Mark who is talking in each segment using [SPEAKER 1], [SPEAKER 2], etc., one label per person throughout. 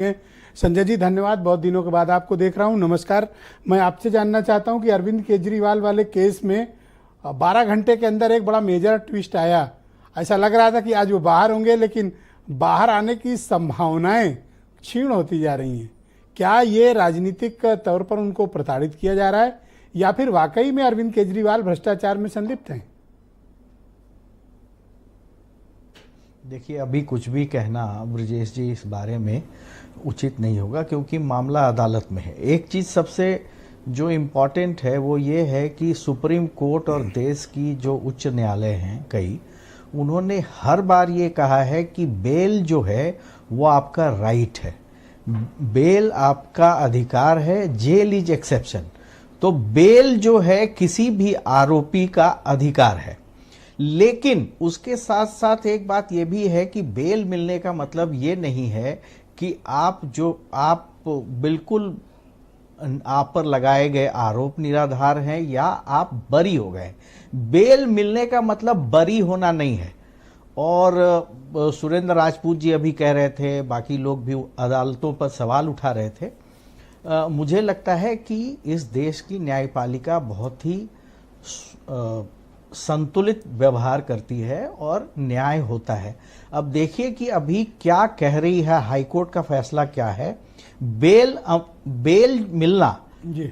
[SPEAKER 1] संजय जी धन्यवाद, बहुत दिनों के बाद आपको देख रहा हूं। नमस्कार। मैं आपसे जानना चाहता हूं कि अरविंद केजरीवाल वाले केस में 12 घंटे के अंदर एक बड़ा मेजर ट्विस्ट आया। ऐसा लग रहा था कि आज वो बाहर होंगे, लेकिन बाहर आने की संभावनाएं क्षीण होती जा रही हैं। क्या ये राजनीतिक तौर पर उनको प्रताड़ित किया जा रहा है या फिर वाकई में अरविंद केजरीवाल भ्रष्टाचार में संलिप्त हैं?
[SPEAKER 2] देखिए, अभी कुछ भी कहना ब्रजेश जी इस बारे में उचित नहीं होगा, क्योंकि मामला अदालत में है। एक चीज सबसे जो इम्पोर्टेंट है वो ये है कि सुप्रीम कोर्ट और देश की जो उच्च न्यायालय हैं कई, उन्होंने हर बार ये कहा है कि बेल जो है वो आपका राइट है, बेल आपका अधिकार है, जेल इज एक्सेप्शन। तो बेल जो है किसी भी आरोपी का अधिकार है। लेकिन उसके साथ साथ एक बात यह भी है कि बेल मिलने का मतलब ये नहीं है कि आप बिल्कुल आप पर लगाए गए आरोप निराधार हैं या आप बरी हो गए। बेल मिलने का मतलब बरी होना नहीं है। और सुरेंद्र राजपूत जी अभी कह रहे थे, बाकी लोग भी अदालतों पर सवाल उठा रहे थे। मुझे लगता है कि इस देश की न्यायपालिका बहुत ही संतुलित व्यवहार करती है और न्याय होता है। अब देखिए कि अभी क्या कह रही है हाईकोर्ट का फैसला क्या है। बेल मिलना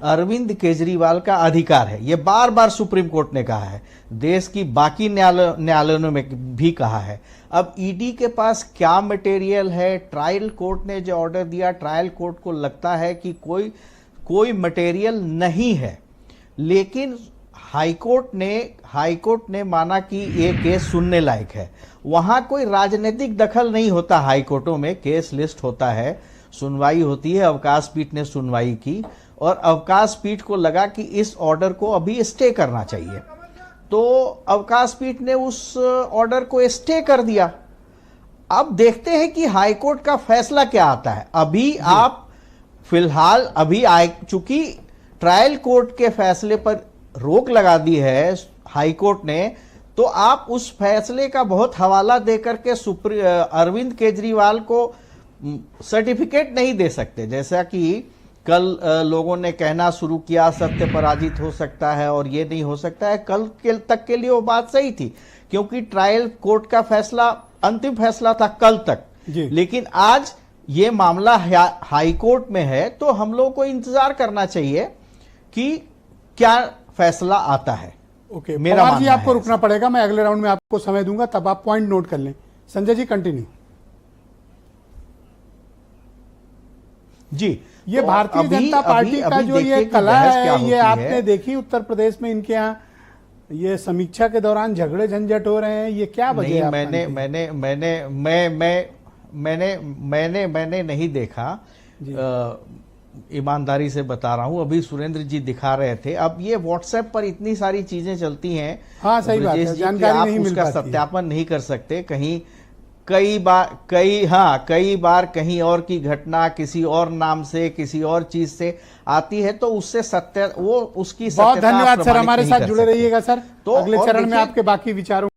[SPEAKER 2] अरविंद केजरीवाल का अधिकार है, यह बार बार सुप्रीम कोर्ट ने कहा है, देश की बाकी न्यायालयों में भी कहा है। अब ईडी के पास क्या मटेरियल है, ट्रायल कोर्ट ने जो ऑर्डर दिया, ट्रायल कोर्ट को लगता है कि कोई मटेरियल नहीं है, लेकिन हाईकोर्ट ने माना कि ये केस सुनने लायक है। वहां कोई राजनीतिक दखल नहीं होता। हाईकोर्टों में केस लिस्ट होता है, सुनवाई होती है। अवकाश पीठ ने सुनवाई की और अवकाश पीठ को लगा कि इस ऑर्डर को अभी स्टे करना चाहिए, तो अवकाश पीठ ने उस ऑर्डर को स्टे कर दिया। अब देखते हैं कि हाईकोर्ट का फैसला क्या आता है। अभी आप फिलहाल चूंकि ट्रायल कोर्ट के फैसले पर रोक लगा दी है हाईकोर्ट ने, तो आप उस फैसले का बहुत हवाला देकर के अरविंद केजरीवाल को सर्टिफिकेट नहीं दे सकते। जैसा कि कल लोगों ने कहना शुरू किया, सत्य पराजित हो सकता है और ये नहीं हो सकता है। कल तक के लिए वो बात सही थी, क्योंकि ट्रायल कोर्ट का फैसला अंतिम फैसला था कल तक। लेकिन आज ये मामला हाईकोर्ट में है, तो हम लोगों को इंतजार करना चाहिए कि क्या फैसला आता है।
[SPEAKER 1] ओके, पवार जी आपको रुकना पड़ेगा, मैं अगले राउंड में आपको समय दूंगा, तब आप पॉइंट नोट कर लें। संजय जी कंटिन्यू।
[SPEAKER 2] जी,
[SPEAKER 1] ये भारतीय जनता पार्टी का जो ये कला है, ये आपने देखी उत्तर प्रदेश में इनके यहाँ ये समीक्षा के दौरान झगड़े झंझट हो रहे हैं, ये क्या वजह है?
[SPEAKER 2] मैंने नहीं देखा, ईमानदारी से बता रहा हूं। अभी सुरेंद्र जी दिखा रहे थे। अब ये व्हाट्सएप पर इतनी सारी चीजें चलती हैं,
[SPEAKER 1] हाँ सही बात है, जानकारी नहीं मिल पाती,
[SPEAKER 2] सत्यापन नहीं कर सकते। कई बार कहीं और की घटना किसी और नाम से, किसी और चीज से आती है, तो उससे उसकी
[SPEAKER 1] बहुत धन्यवाद सर, हमारे साथ जुड़े रहिएगा सर। तो अगले चरण में आपके बाकी विचारों